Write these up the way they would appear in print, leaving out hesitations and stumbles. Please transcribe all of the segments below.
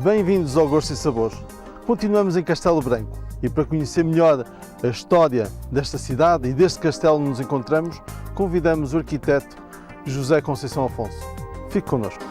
Bem-vindos ao Gosto e Sabores. Continuamos em Castelo Branco e para conhecer melhor a história desta cidade e deste castelo onde nos encontramos, convidamos o arquiteto José Conceição Afonso. Fique connosco.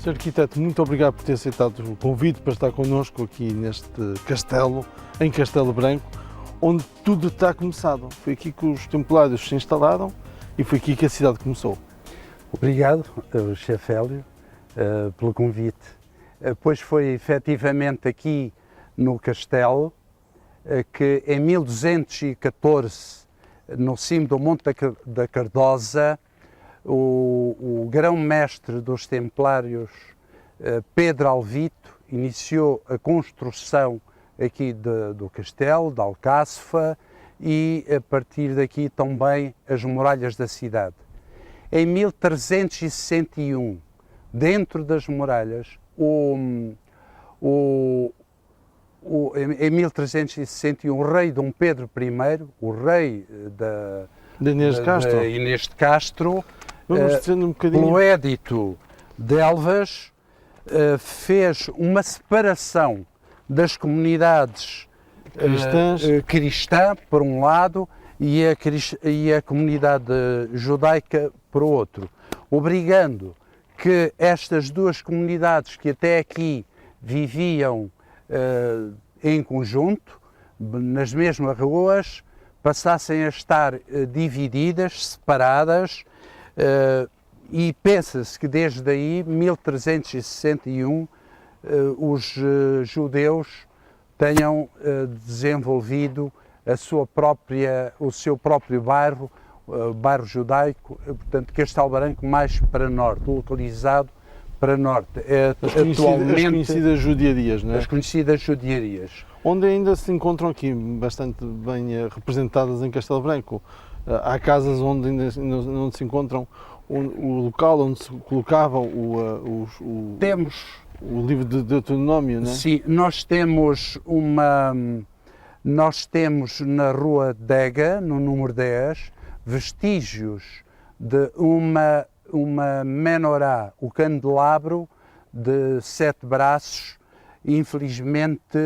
Sr. Arquiteto, muito obrigado por ter aceitado o convite para estar connosco aqui neste castelo, em Castelo Branco, onde tudo está começado. Foi aqui que os templários se instalaram e foi aqui que a cidade começou. Obrigado, chefe Hélio, pelo convite. Pois foi efetivamente aqui no castelo que em 1214, no cimo do Monte da Cardosa, o grão-mestre dos Templários, Pedro Alvito, iniciou a construção aqui do castelo, da Alcáçova, e a partir daqui também as muralhas da cidade. Em 1361, dentro das muralhas, em 1361, o rei Dom Pedro I, o rei de Inês de Castro, um pelo Édito de Elvas, fez uma separação das comunidades cristã, por um lado, e a comunidade judaica, por outro, obrigando que estas duas comunidades que até aqui viviam em conjunto, nas mesmas ruas, passassem a estar divididas, separadas, e pensa-se que desde aí, 1361, os judeus tenham desenvolvido o seu próprio bairro, bairro judaico, portanto Castelo Branco mais para norte, localizado para norte. As conhecidas judiarias, não é? As conhecidas judiarias. Onde ainda se encontram aqui bastante bem representadas em Castelo Branco. Há casas onde ainda se encontram o local onde se colocava o livro de Deuteronômio, não é? Sim, nós temos na Rua Dega, no número 10, vestígios de uma menorá, o candelabro de 7 braços, infelizmente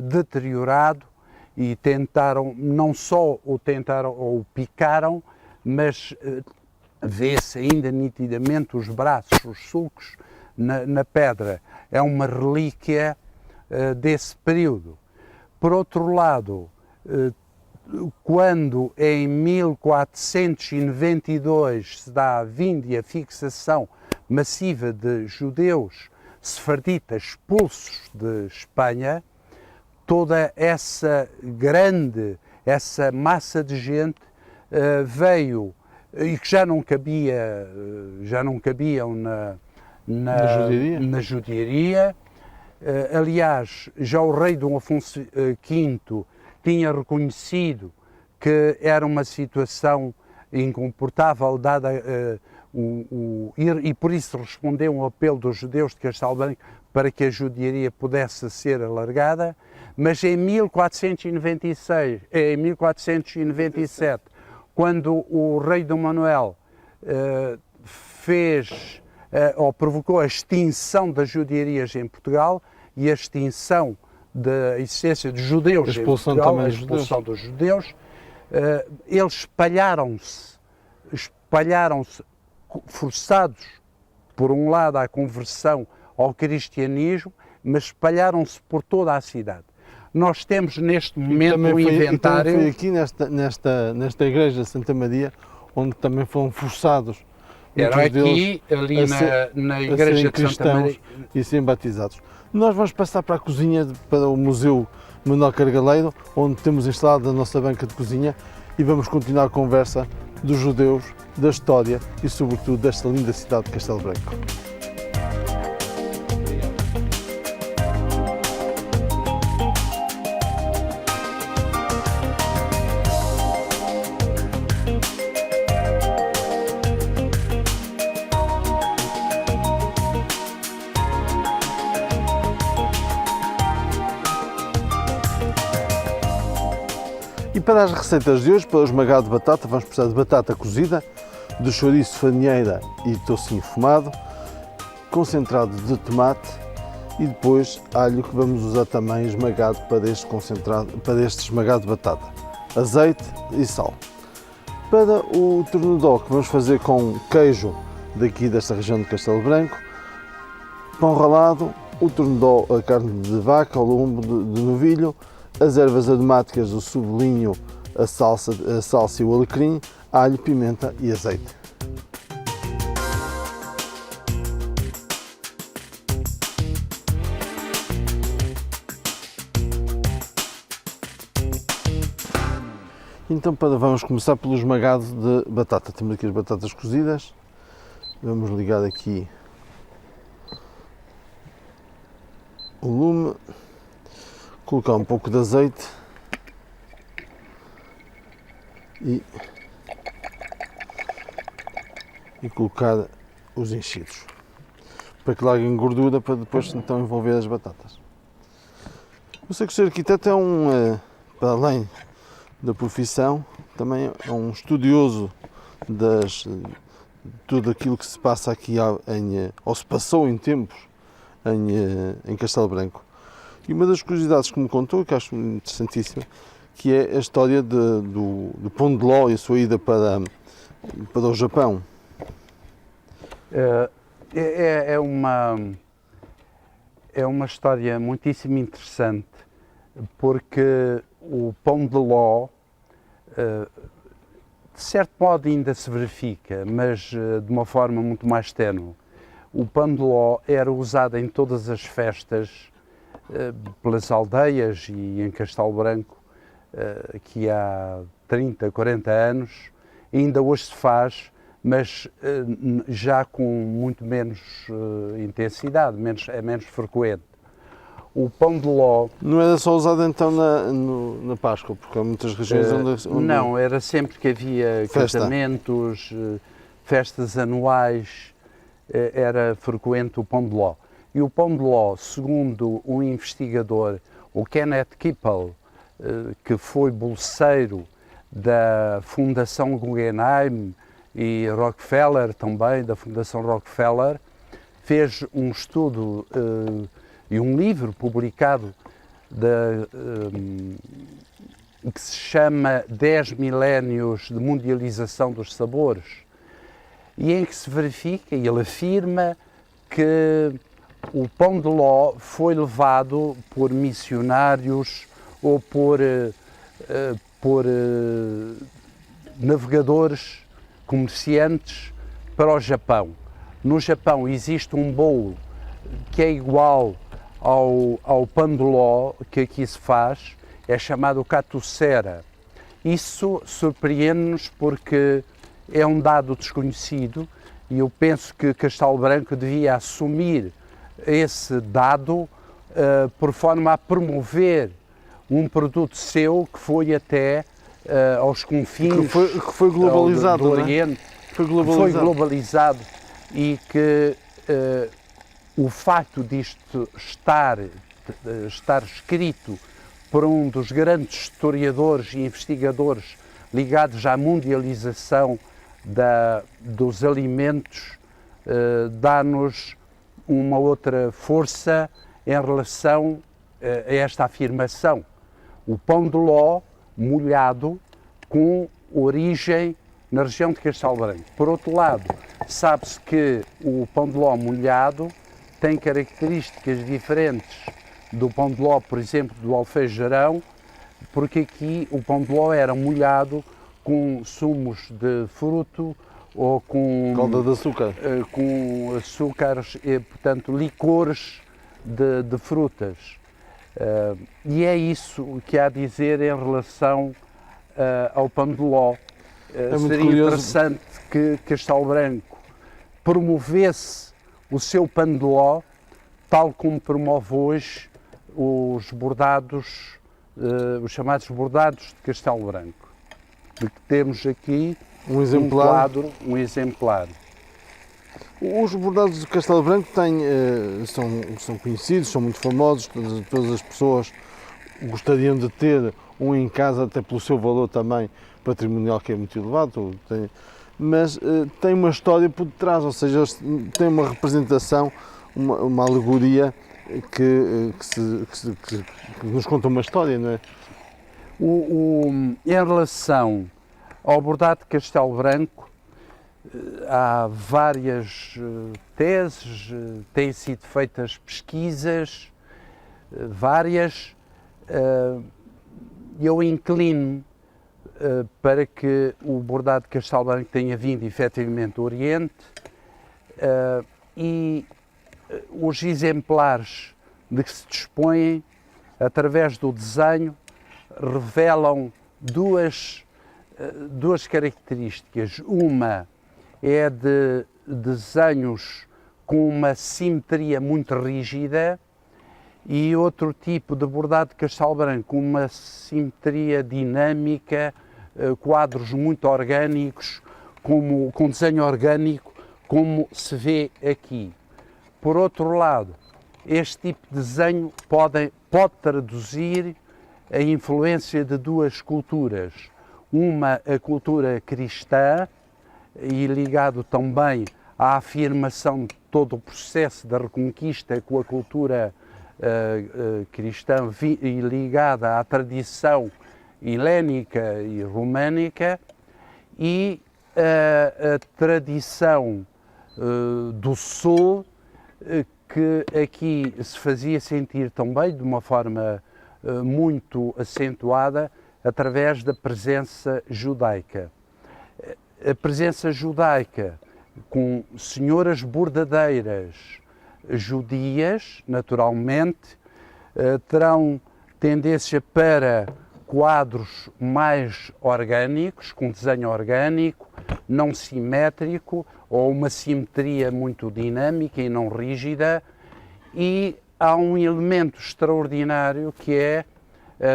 deteriorado, e tentaram, não só o picaram, mas vê-se ainda nitidamente os braços, os sulcos na pedra. É uma relíquia desse período. Por outro lado, quando em 1492 se dá a vinda e a fixação massiva de judeus sefarditas expulsos de Espanha, toda essa massa de gente veio, e que já não cabiam na judiaria. Aliás, já o rei Dom Afonso V tinha reconhecido que era uma situação incomportável, dada e por isso respondeu um apelo dos judeus de Castelo Branco para que a judiaria pudesse ser alargada, mas em 1497, quando o rei Dom Manuel provocou a extinção das judiarias em Portugal e a extinção da existência de judeus em Portugal, a expulsão dos judeus, eles espalharam-se forçados, por um lado, à conversão ao cristianismo, mas espalharam-se por toda a cidade. Nós temos neste momento um inventário... Foi aqui nesta igreja de Santa Maria, onde também foram forçados Era aqui, ali na igreja de Santa Maria. E serem batizados. Nós vamos passar para a cozinha, para o Museu Manuel Cargaleiro, onde temos instalado a nossa banca de cozinha, e vamos continuar a conversa dos judeus, da história e sobretudo desta linda cidade de Castelo Branco. E para as receitas de hoje, para o esmagado de batata, vamos precisar de batata cozida, de chouriço, farinheira e toucinho fumado, concentrado de tomate e depois alho, que vamos usar também esmagado para este esmagado de batata, azeite e sal. Para o tornedó, que vamos fazer com queijo daqui desta região de Castelo Branco, pão ralado, o tornedó, a carne de vaca, o lombo de novilho, as ervas aromáticas, o sublinho, a salsa e o alecrim, alho, pimenta e azeite. Então vamos começar pelo esmagado de batata. Temos aqui as batatas cozidas. Vamos ligar aqui o lume. Colocar um pouco de azeite e colocar os enchidos para que larguem gordura para depois então envolver as batatas. Eu sei que o Sr. Arquiteto é para além da profissão, também é um estudioso de tudo aquilo que se passa aqui ou se passou em tempos em Castelo Branco. E uma das curiosidades que me contou, que acho interessantíssima, que é a história do pão de ló e a sua ida para o Japão. É uma história muitíssimo interessante, porque o pão de ló, de certo modo, ainda se verifica, mas de uma forma muito mais ténue. O pão de ló era usado em todas as festas pelas aldeias e em Castelo Branco, que há 30, 40 anos, ainda hoje se faz, mas já com muito menos intensidade, é menos frequente. O pão de ló... Não era só usado então na Páscoa, porque há muitas regiões onde... Não, era sempre que havia casamentos, festas anuais, era frequente o pão de ló. E o pão de ló, segundo o investigador, o Kenneth Kippel, que foi bolseiro da Fundação Guggenheim e Rockefeller também, da Fundação Rockefeller, fez um estudo e um livro publicado que se chama 10 milénios de mundialização dos sabores, e em que se verifica, e ele afirma que o pão de ló foi levado por missionários ou por navegadores, comerciantes para o Japão. No Japão existe um bolo que é igual ao pão de ló que aqui se faz, é chamado katusera. Isso surpreende-nos porque é um dado desconhecido e eu penso que Castelo Branco devia assumir esse dado por forma a promover um produto seu que foi até aos confins que foi globalizado, do Oriente, foi globalizado e que o facto disto estar escrito por um dos grandes historiadores e investigadores ligados à mundialização dos alimentos dá-nos uma outra força em relação a esta afirmação. O pão de ló molhado com origem na região de Castelo Branco. Por outro lado, sabe-se que o pão de ló molhado tem características diferentes do pão de ló, por exemplo, do alfejarão, porque aqui o pão de ló era molhado com sumos de fruto ou com calda de açúcar, com açúcares e, portanto, licores de frutas. E é isso que há a dizer em relação ao pão de ló. Seria interessante que Castelo Branco promovesse o seu pão de ló, tal como promove hoje os bordados, os chamados bordados de Castelo Branco. De que temos aqui um quadro, um exemplar. Os bordados de Castelo Branco são conhecidos, são muito famosos, todas as pessoas gostariam de ter um em casa, até pelo seu valor também patrimonial, que é muito elevado, mas tem uma história por detrás, ou seja, tem uma representação, uma alegoria que nos conta uma história, não é? Em relação ao bordado de Castelo Branco, há várias teses, têm sido feitas pesquisas, várias. Eu inclino para que o bordado de Castelo Branco tenha vindo efetivamente do Oriente e os exemplares de que se dispõem, através do desenho, revelam duas características. Uma é de desenhos com uma simetria muito rígida e outro tipo de bordado de Castelo Branco, uma simetria dinâmica, quadros muito orgânicos, com desenho orgânico, como se vê aqui. Por outro lado, este tipo de desenho pode traduzir a influência de duas culturas. Uma, a cultura cristã, e ligado também à afirmação de todo o processo da reconquista com a cultura cristã e ligada à tradição helénica e românica, e a tradição do Sul, que aqui se fazia sentir também de uma forma muito acentuada através da presença judaica. A presença judaica com senhoras bordadeiras judias, naturalmente, terão tendência para quadros mais orgânicos, com desenho orgânico, não simétrico, ou uma simetria muito dinâmica e não rígida, e há um elemento extraordinário que é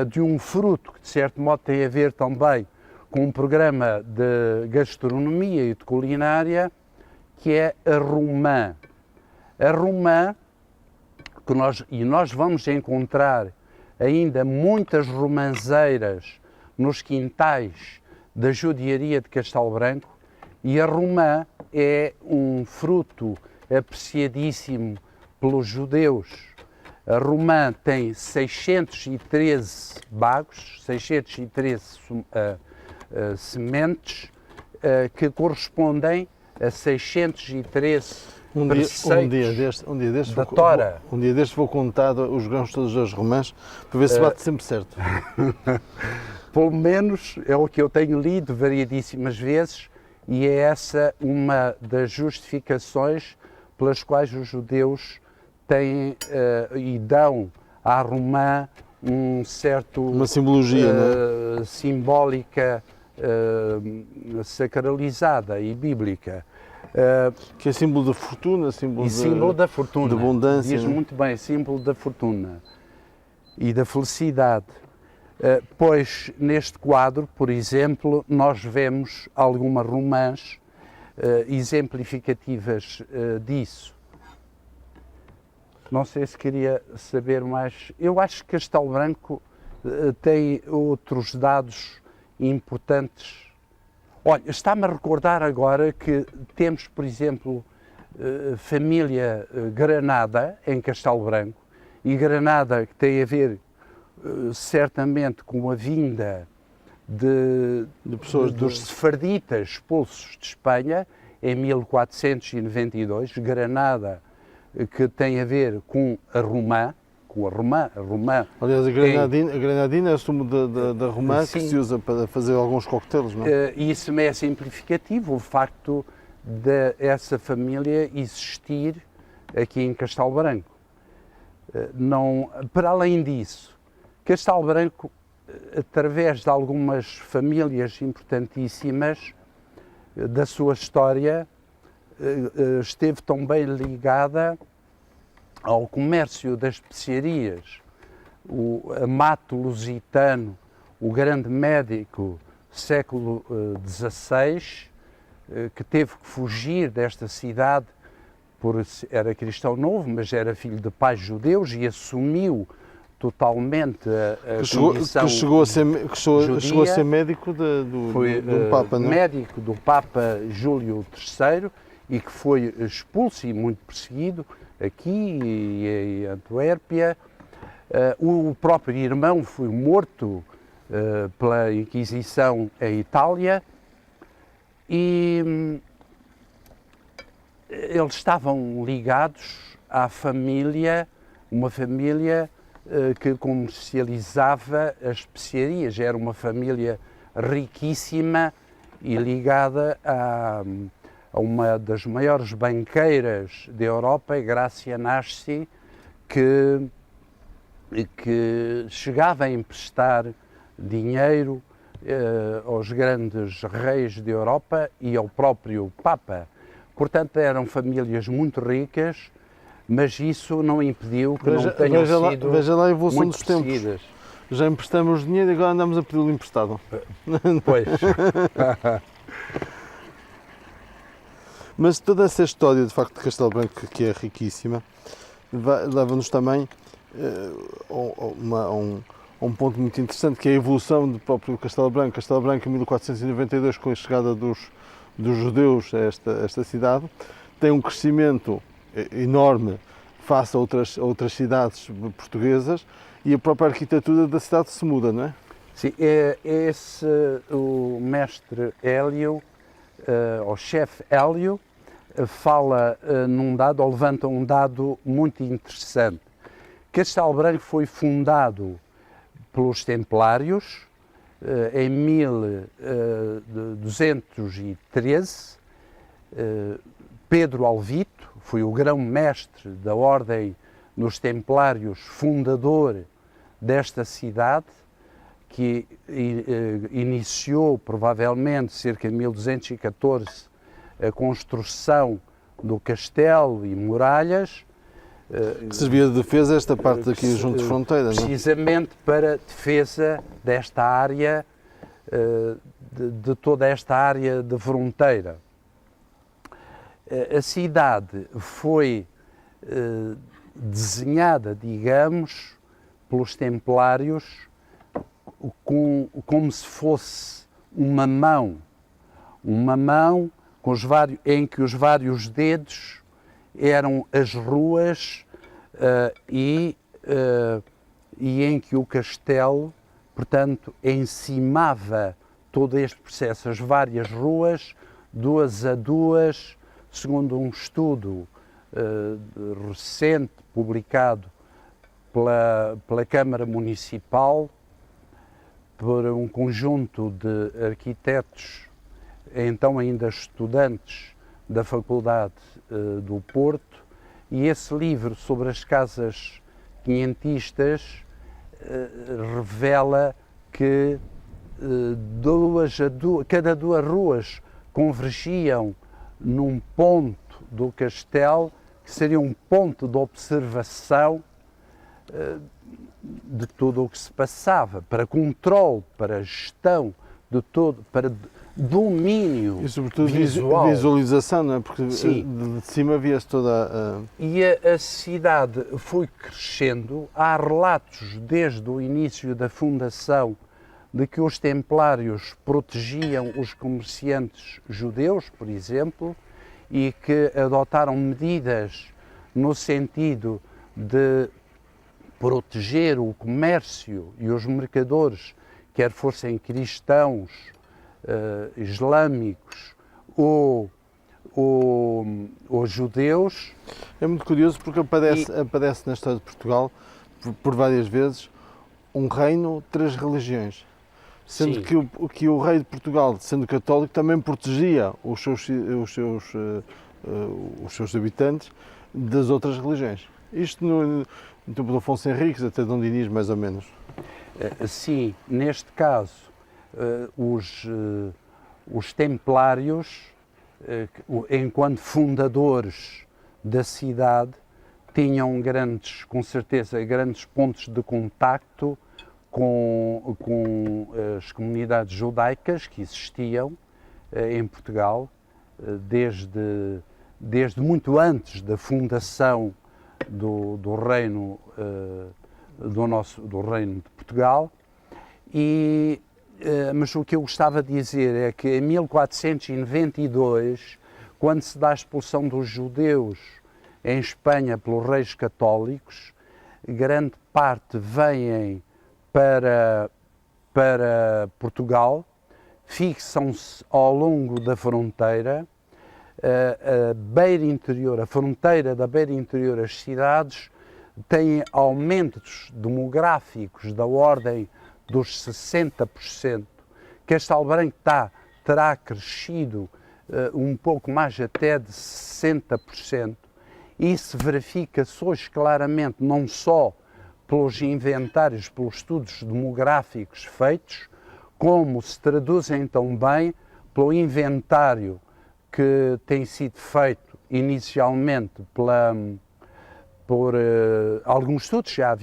de um fruto que de certo modo tem a ver também com um programa de gastronomia e de culinária, que é a romã. A romã, nós vamos encontrar ainda muitas romanzeiras nos quintais da judiaria de Castelo Branco, e a romã é um fruto apreciadíssimo pelos judeus. A romã tem 613 bagos, 613 sementes, que correspondem a 613 um dia deste vou contar os grãos todos das romãs para ver se bate sempre certo. Pelo menos é o que eu tenho lido variedíssimas vezes, e é essa uma das justificações pelas quais os judeus têm e dão à romã uma simbologia, simbólica, sacralizada e bíblica. Que é símbolo da fortuna, símbolo da fortuna, de abundância. Diz muito bem, símbolo da fortuna e da felicidade. Pois neste quadro, por exemplo, nós vemos algumas romãs exemplificativas disso. Não sei se queria saber mais. Eu acho que Castelo Branco tem outros dados importantes. Olha, está-me a recordar agora que temos, por exemplo, família Granada em Castelo Branco, e Granada que tem a ver certamente com a vinda dos sefarditas expulsos de Espanha em 1492, Granada que tem a ver com a romã. Aliás, a granadina é o sumo da romã, que se usa para fazer alguns coquetéis, não é? Isso me é significativo, o facto de essa família existir aqui em Castelo Branco. Para além disso, Castelo Branco através de algumas famílias importantíssimas da sua história, esteve também ligada ao comércio das especiarias. O Amato Lusitano, o grande médico do século XVI, que teve que fugir desta cidade, era cristão novo, mas era filho de pais judeus e assumiu totalmente a condição que chegou a ser médico do Papa, não é? Médico do Papa Júlio III e que foi expulso e muito perseguido aqui em Antuérpia. O próprio irmão foi morto pela Inquisição em Itália e eles estavam ligados à família, uma família que comercializava as especiarias. Era uma família riquíssima e ligada a uma das maiores banqueiras da Europa, Grazia Nasci, que chegava a emprestar dinheiro aos grandes reis da Europa e ao próprio Papa. Portanto, eram famílias muito ricas, mas isso não impediu que não tenham sido veja lá a evolução muito dos tempos. perseguidas. Já emprestamos dinheiro e agora andamos a pedi-lo emprestado. Pois. Mas toda essa história, de facto, de Castelo Branco, que é riquíssima, leva-nos também a um ponto muito interessante, que é a evolução do próprio Castelo Branco. Castelo Branco, em 1492, com a chegada dos judeus a esta cidade, tem um crescimento enorme face a outras cidades portuguesas e a própria arquitetura da cidade se muda, não é? Sim, o mestre Hélio, o chefe Hélio, fala num dado, ou levanta um dado muito interessante. Castelo Branco foi fundado pelos Templários em 1213. Pedro Alvito foi o grão-mestre da Ordem dos Templários, fundador desta cidade, que iniciou provavelmente cerca de 1214 a construção do castelo e muralhas. Que servia de defesa esta parte aqui junto de fronteira, não é? Precisamente para defesa desta área, de toda esta área de fronteira. A cidade foi desenhada, digamos, pelos Templários como se fosse uma mão com em que os vários dedos eram as ruas e em que o castelo, portanto, encimava todo este processo, as várias ruas, duas a duas, segundo um estudo recente, publicado pela Câmara Municipal, por um conjunto de arquitetos, então ainda estudantes da Faculdade do Porto, e esse livro sobre as casas quinhentistas revela que cada duas ruas convergiam num ponto do castelo, que seria um ponto de observação de tudo o que se passava, para controle, para gestão de todo, para domínio e sobretudo visual. Visualização, não é? Porque Sim. de cima via-se toda a... E a cidade foi crescendo. Há relatos desde o início da fundação de que os templários protegiam os comerciantes judeus, por exemplo, e que adotaram medidas no sentido de proteger o comércio e os mercadores, quer fossem cristãos, islâmicos ou judeus. É muito curioso porque aparece na história de Portugal, por várias vezes, um reino, três religiões. Sendo que o rei de Portugal, sendo católico, também protegia os seus habitantes das outras religiões. Isto no tempo do Afonso Henriques, até Dom Dinis, mais ou menos. Sim, neste caso, os templários, enquanto fundadores da cidade, tinham com certeza, grandes pontos de contacto com as comunidades judaicas que existiam em Portugal, desde muito antes da fundação do reino do reino de Portugal. Mas o que eu gostava de dizer é que em 1492, quando se dá a expulsão dos judeus em Espanha pelos reis católicos, grande parte vêm para Portugal, fixam-se ao longo da fronteira, a fronteira da beira interior, as cidades têm aumentos demográficos da ordem dos 60%. Castelo Branco terá crescido um pouco mais até de 60%. Isso verifica-se hoje claramente não só pelos inventários, pelos estudos demográficos feitos, como se traduzem também pelo inventário que tem sido feito inicialmente por alguns estudos já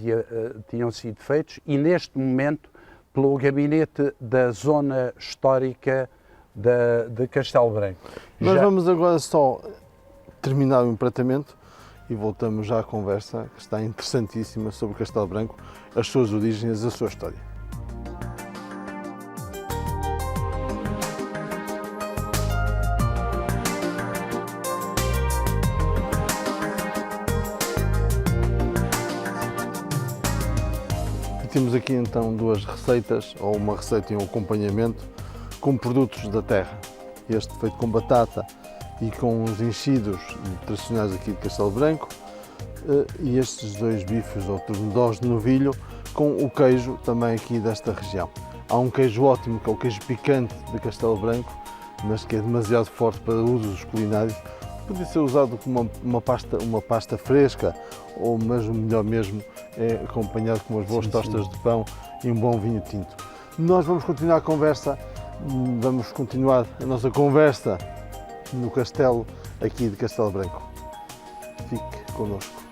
tinham sido feitos, e neste momento pelo gabinete da zona histórica de Castelo Branco. Nós vamos agora só terminar o empratamento e voltamos já à conversa, que está interessantíssima, sobre Castelo Branco, as suas origens, a sua história. Temos aqui então duas receitas, ou uma receita e um acompanhamento, com produtos da terra. Este feito com batata e com os enchidos tradicionais aqui de Castelo Branco, e estes dois bifes ou ternedós de novilho com o queijo também aqui desta região. Há um queijo ótimo, que é o queijo picante de Castelo Branco, mas que é demasiado forte para usos culinários. Podia ser usado como uma pasta fresca, mas o melhor mesmo é acompanhado com umas boas tostas de pão e um bom vinho tinto. Nós vamos continuar a conversa, vamos continuar a nossa conversa no castelo aqui de Castelo Branco. Fique connosco.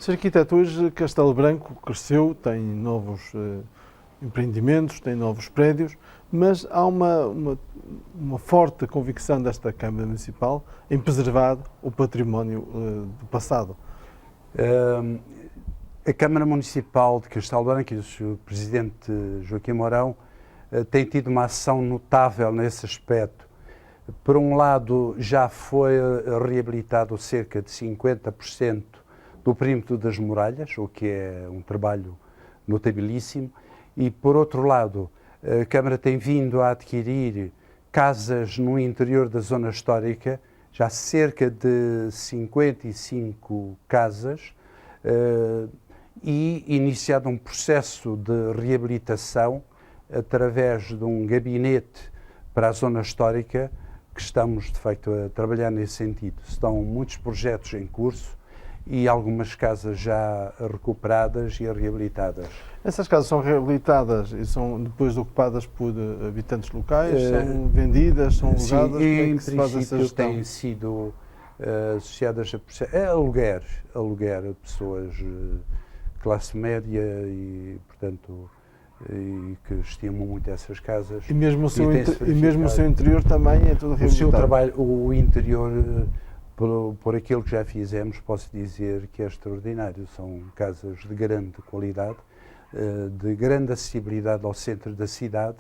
Sr. Arquiteto, hoje Castelo Branco cresceu, tem novos empreendimentos, tem novos prédios, mas há uma forte convicção desta Câmara Municipal em preservar o património do passado. A Câmara Municipal de Castelo Branco e o Sr. Presidente Joaquim Mourão tem tido uma ação notável nesse aspecto. Por um lado, já foi reabilitado cerca de 50% do perímetro das muralhas, o que é um trabalho notabilíssimo, e por outro lado, a Câmara tem vindo a adquirir casas no interior da zona histórica, já cerca de 55 casas, e iniciado um processo de reabilitação através de um gabinete para a zona histórica, que estamos de facto a trabalhar nesse sentido. Estão muitos projetos em curso e algumas casas já recuperadas e reabilitadas. Essas casas são reabilitadas e são depois ocupadas por habitantes locais? São vendidas, são alugadas? Sim, em princípio têm sido associadas a aluguer a pessoas de classe média e, portanto, e que estimam muito essas casas. E mesmo o seu interior também é tudo reabilitado? O seu trabalho, o interior, por aquilo que já fizemos, posso dizer que é extraordinário. São casas de grande qualidade, de grande acessibilidade ao centro da cidade,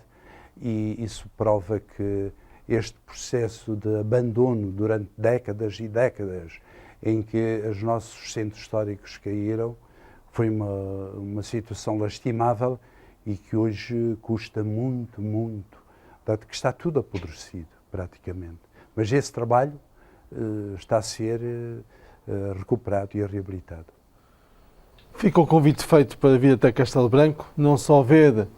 e isso prova que este processo de abandono durante décadas e décadas em que os nossos centros históricos caíram foi uma situação lastimável, e que hoje custa muito, muito, portanto, que está tudo apodrecido, praticamente. Mas esse trabalho está a ser recuperado e reabilitado. Fica o convite feito para vir até Castelo Branco, não só ver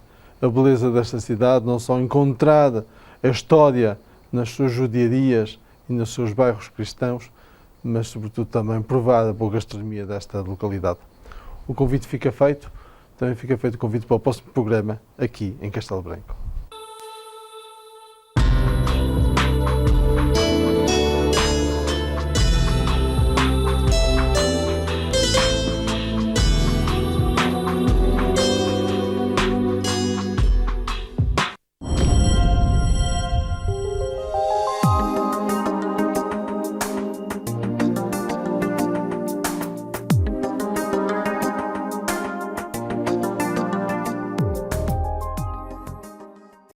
a beleza desta cidade, não só encontrar a história nas suas judiarias e nos seus bairros cristãos, mas sobretudo também provar a boa gastronomia desta localidade. O convite fica feito, também fica feito o convite para o próximo programa aqui em Castelo Branco.